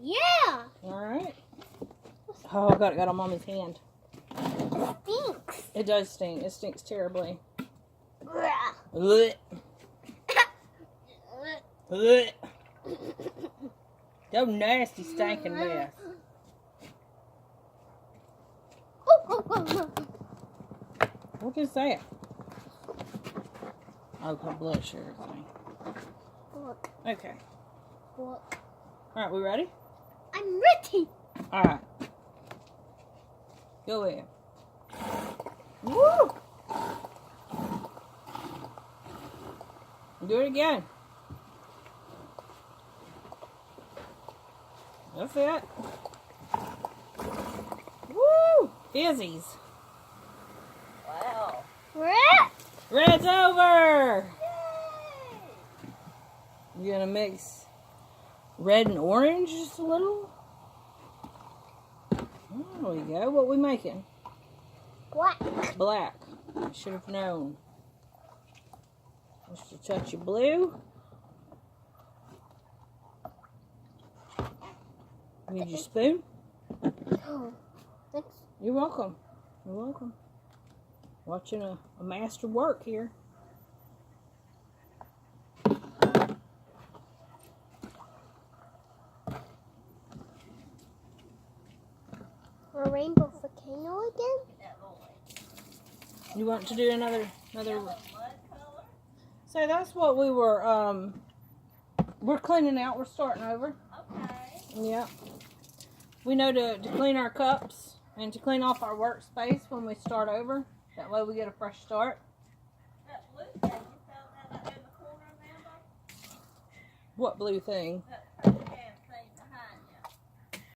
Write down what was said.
Yeah. Alright. Oh, God, it got on Mommy's hand. It stinks. It does stink. It stinks terribly. Ugh. Ugh. Ugh. Those nasty stinking mess. What is that? Oh, her blood sugar thing. Look. Okay. Look. Alright, we ready? I'm ready. Alright. Go ahead. Woo! Do it again. That's it. Woo! Fizzies. Wow. Red. Red's over! Yay! You're gonna mix red and orange just a little? There we go. What we making? Black. Black. I should have known. Just a touch of blue. Need your spoon? Oh, thanks. You're welcome. You're welcome. Watching a master work here. A rainbow volcano again? You want to do another Mud color? So that's what we were we're cleaning out. We're starting over. Okay. Yeah. We know to clean our cups and to clean off our workspace when we start over. That way we get a fresh start. That blue thing, you found that in the corner, Amanda? What blue thing? That